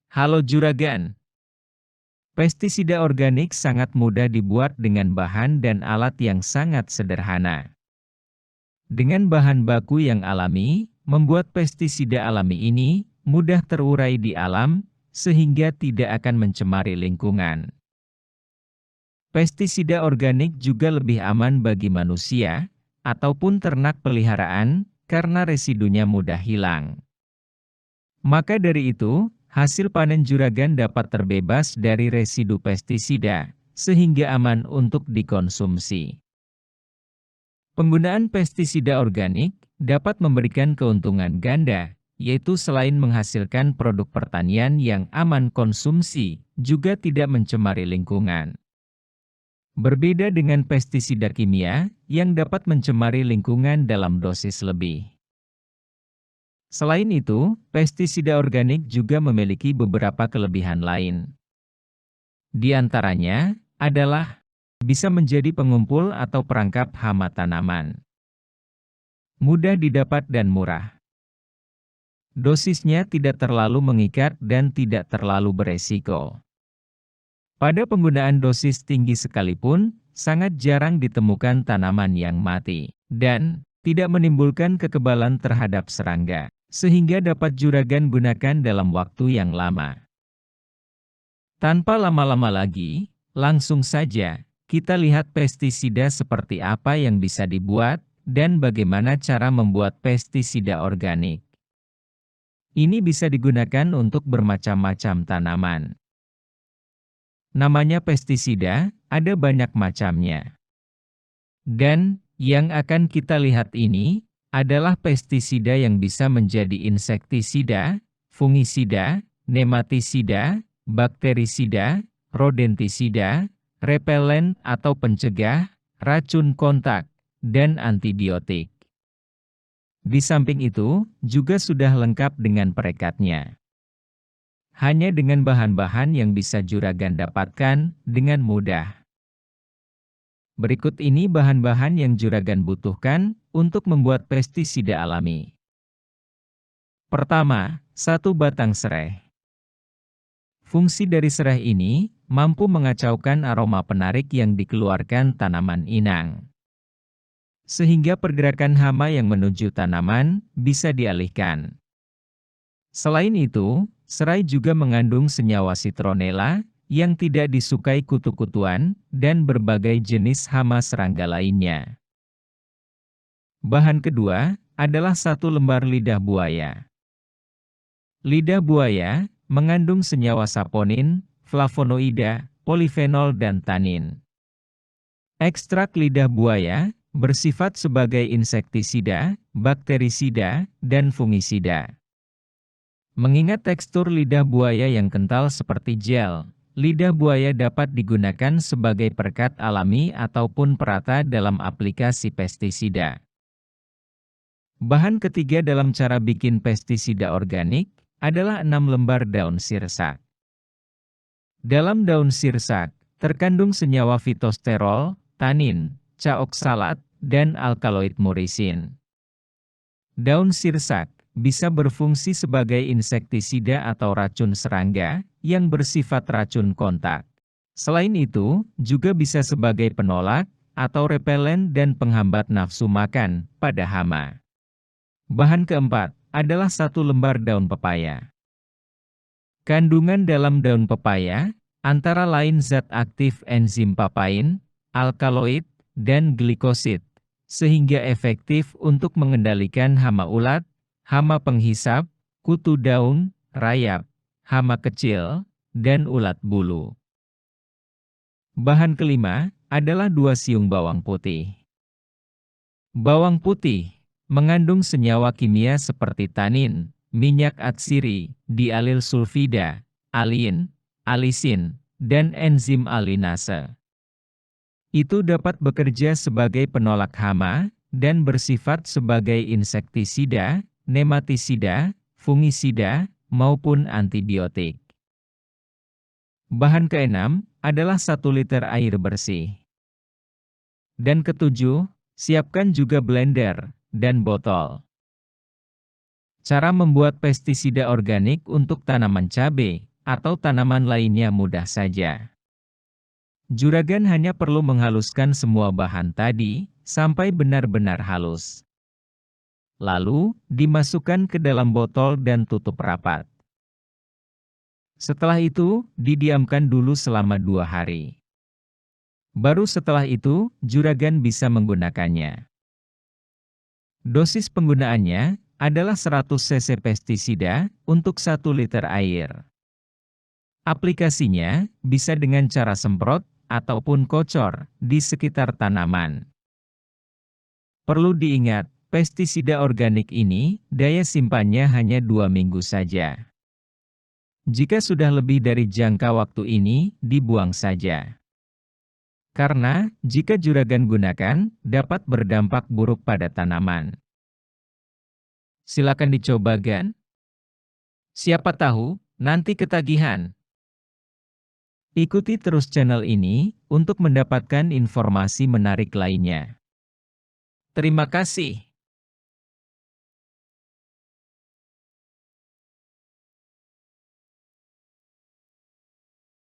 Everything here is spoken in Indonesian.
Halo Juragan. Pestisida organik sangat mudah dibuat dengan bahan dan alat yang sangat sederhana. Dengan bahan baku yang alami, membuat pestisida alami ini mudah terurai di alam, sehingga tidak akan mencemari lingkungan. Pestisida organik juga lebih aman bagi manusia, ataupun ternak peliharaan, karena residunya mudah hilang. Maka dari itu, hasil panen juragan dapat terbebas dari residu pestisida, sehingga aman untuk dikonsumsi. Penggunaan pestisida organik dapat memberikan keuntungan ganda, yaitu selain menghasilkan produk pertanian yang aman konsumsi, juga tidak mencemari lingkungan. Berbeda dengan pestisida kimia, yang dapat mencemari lingkungan dalam dosis lebih. Selain itu, pestisida organik juga memiliki beberapa kelebihan lain. Di antaranya adalah bisa menjadi pengumpul atau perangkap hama tanaman. Mudah didapat dan murah. Dosisnya tidak terlalu mengikat dan tidak terlalu beresiko. Pada penggunaan dosis tinggi sekalipun, sangat jarang ditemukan tanaman yang mati, dan tidak menimbulkan kekebalan terhadap serangga, sehingga dapat juragan gunakan dalam waktu yang lama. Tanpa lama-lama lagi, langsung saja kita lihat pestisida seperti apa yang bisa dibuat, dan bagaimana cara membuat pestisida organik. Ini bisa digunakan untuk bermacam-macam tanaman. Namanya pestisida, ada banyak macamnya. Dan, yang akan kita lihat ini, adalah pestisida yang bisa menjadi insektisida, fungisida, nematisida, bakterisida, rodentisida, repelen atau pencegah, racun kontak, dan antibiotik. Di samping itu, juga sudah lengkap dengan perekatnya. Hanya dengan bahan-bahan yang bisa juragan dapatkan dengan mudah. Berikut ini bahan-bahan yang juragan butuhkan untuk membuat pestisida alami. Pertama, 1 batang serai. Fungsi dari serai ini mampu mengacaukan aroma penarik yang dikeluarkan tanaman inang, sehingga pergerakan hama yang menuju tanaman bisa dialihkan. Selain itu, serai juga mengandung senyawa citronella yang tidak disukai kutu-kutuan dan berbagai jenis hama serangga lainnya. Bahan kedua adalah 1 lembar lidah buaya. Lidah buaya mengandung senyawa saponin, flavonoida, polifenol dan tanin. Ekstrak lidah buaya bersifat sebagai insektisida, bakterisida, dan fungisida. Mengingat tekstur lidah buaya yang kental seperti gel, lidah buaya dapat digunakan sebagai perekat alami ataupun perata dalam aplikasi pestisida. Bahan ketiga dalam cara bikin pestisida organik adalah 6 lembar daun sirsak. Dalam daun sirsak terkandung senyawa fitosterol, tanin, caoksalat, dan alkaloid murisin. Daun sirsak bisa berfungsi sebagai insektisida atau racun serangga yang bersifat racun kontak. Selain itu, juga bisa sebagai penolak atau repelen dan penghambat nafsu makan pada hama. Bahan keempat adalah 1 lembar daun pepaya. Kandungan dalam daun pepaya antara lain zat aktif enzim papain, alkaloid, dan glikosid, sehingga efektif untuk mengendalikan hama ulat, hama penghisap, kutu daun, rayap, hama kecil, dan ulat bulu. Bahan kelima adalah 2 siung bawang putih. Bawang putih mengandung senyawa kimia seperti tanin, minyak atsiri, dialil sulfida, alin, alisin, dan enzim alinase. Itu dapat bekerja sebagai penolak hama dan bersifat sebagai insektisida, nematisida, fungisida, maupun antibiotik. Bahan keenam adalah 1 liter air bersih. Dan ketujuh, siapkan juga blender dan botol. Cara membuat pestisida organik untuk tanaman cabai atau tanaman lainnya mudah saja. Juragan hanya perlu menghaluskan semua bahan tadi, sampai benar-benar halus. Lalu, dimasukkan ke dalam botol dan tutup rapat. Setelah itu, didiamkan dulu selama 2 hari. Baru setelah itu, juragan bisa menggunakannya. Dosis penggunaannya adalah 100 cc pestisida untuk 1 liter air. Aplikasinya bisa dengan cara semprot ataupun kocor di sekitar tanaman. Perlu diingat, pestisida organik ini daya simpannya hanya 2 minggu saja. Jika sudah lebih dari jangka waktu ini, dibuang saja. Karena, jika juragan gunakan, dapat berdampak buruk pada tanaman. Silakan dicoba, Gan. Siapa tahu, nanti ketagihan. Ikuti terus channel ini, untuk mendapatkan informasi menarik lainnya. Terima kasih.